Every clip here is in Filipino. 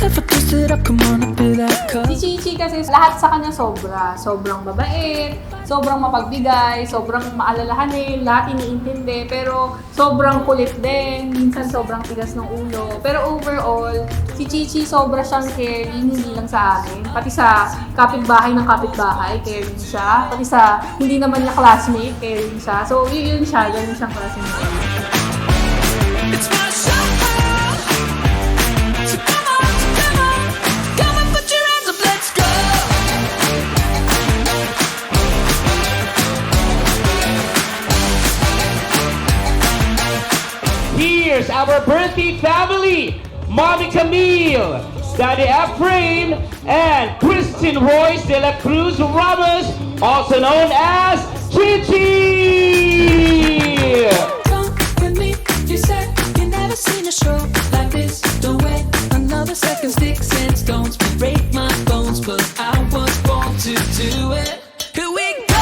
ever thirsted up, come on up to that cup. Si Chichi kasi lahat sa kanya sobra. Sobrang mabait, sobrang mapagbigay, sobrang maalalahanin, lahat iniintindi, pero sobrang kulit din, minsan sobrang tigas ng ulo. Pero overall, si Chichi sobra siyang caring, hindi lang sa amin, pati sa kapitbahay ng kapitbahay, caring siya. Pati sa hindi naman niya classmate, caring siya. So yun siya, ganun siyang klase niya. It's my show. So come on, come on, put your hands up, let's go. Here's our birthday family, Mommy Camille, Daddy Efrain, and Christine Royce de la Cruz Ramos, also known as Chichi! Come with me, you said you never seen a show like this. Don't wait another second, sticks and stones will break my bones, but I was born to do it. Here we go.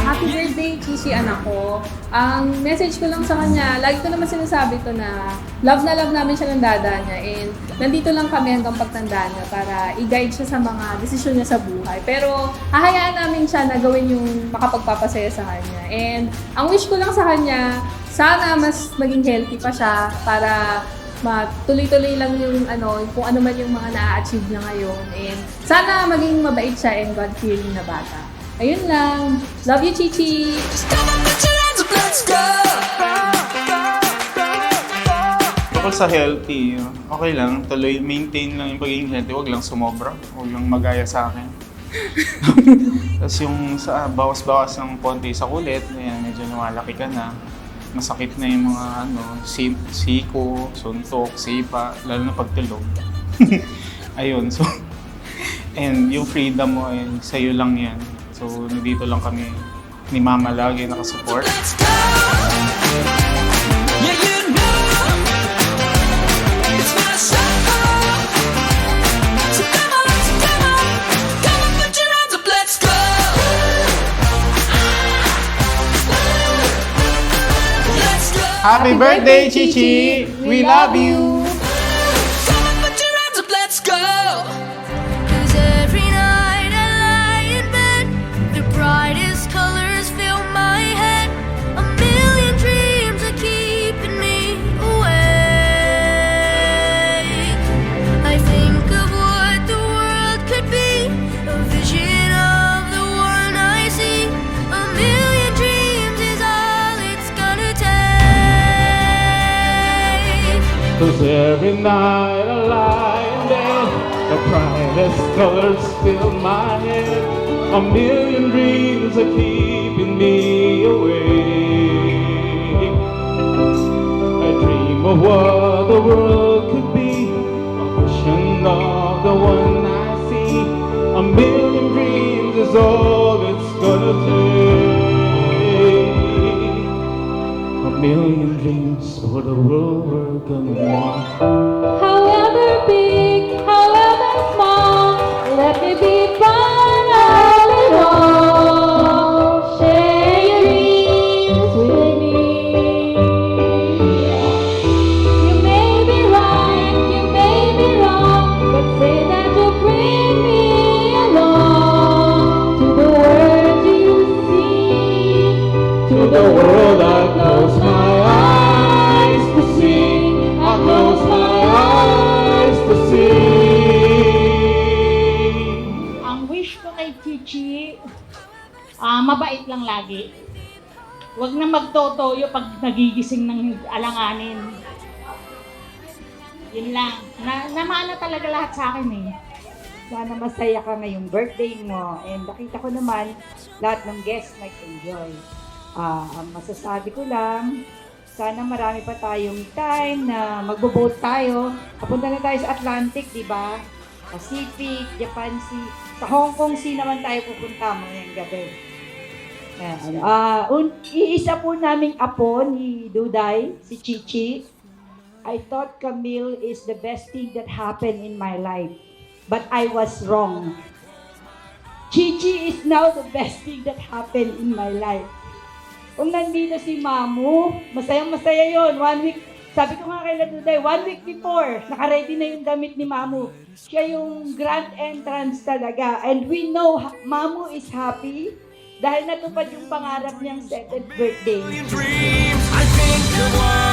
Happy birthday, Chichi, anak ko. Ang message ko lang sa kanya, lagi ko naman sinasabi to na love na love namin siya ng dada niya and nandito lang kami hanggang pagtanda niya para i-guide siya sa mga desisyon niya sa buhay. Pero hahayaan namin siya na gawin yung makapagpapasaya sa kanya. And ang wish ko lang sa kanya, sana mas maging healthy pa siya para matuloy-tuloy lang yung kung ano man yung mga na-achieve niya ngayon. And sana maging mabait siya and God-fearing na bata. Ayun lang. Love you, Chichi! Just come on, put your hands up, let's go. Tungkol sa healthy, okay lang. Tuloy, maintain lang yung pagiging healthy. Huwag lang sumobra. Huwag lang magaya sa akin. Tapos yung sa bawas-bawas ng konti sa kulit, ayan, medyo lumalaki ka na. Masakit na yung mga siko, suntok, sipa, lalo na pagtulog. Ayun, so, and yung freedom mo ay sa'yo lang yan. So, nandito lang kami ni Mama lagi nakasupport. Let's go. Yeah, you know it's my show. So come on, put your hands up, let's go. Let's go. Happy birthday, Chichi! We love you! Come on, put your hands up, let's go. 'Cause every night I lie in bed, the brightest colors fill my head. A million dreams are keeping me awake. I think of what the world could be, a vision of the one I see. A million dreams is all it's gonna take. 'Cause every night I lie in bed, the brightest colors fill my head. A million dreams are keeping me awake. I dream of what the world could be, a vision of the one I see. A million dreams is all it's gonna take. A million dreams for the world we're gonna make. However big, however small, let me be part of it all. Share your dreams with me. You may be right, you may be wrong, but say that you'll bring me along to the world you see, To the world I close my eyes to see. I close my eyes to see. Ang wish ko kay Chichi, mabait lang lagi. Huwag na magtotoyo pag nagigising ng alanganin. Yun lang. Namana talaga lahat sa akin eh. Sana masaya ka ngayong birthday mo. And nakita ko naman, lahat ng guests nag-enjoy. Ang masasabi ko lang, sana marami pa tayong time na magbo-boat tayo. Papunta na tayo sa Atlantic, di ba? Pacific, Japan Sea. Sa Hong Kong Sea naman tayo pupunta ngayong gabi. Iisa po naming apo ni Duday, si Chichi. I thought Camille is the best thing that happened in my life. But I was wrong. Chichi is now the best thing that happened in my life. Kung nandito si Mamu, masayang-masaya yon. 1 week Sabi ko nga kay Laduday, 1 week before, naka-ready na yung damit ni Mamu. Siya yung grand entrance talaga. And we know Mamu is happy dahil natupad yung pangarap niyang 7th birthday. Dreams, I think of what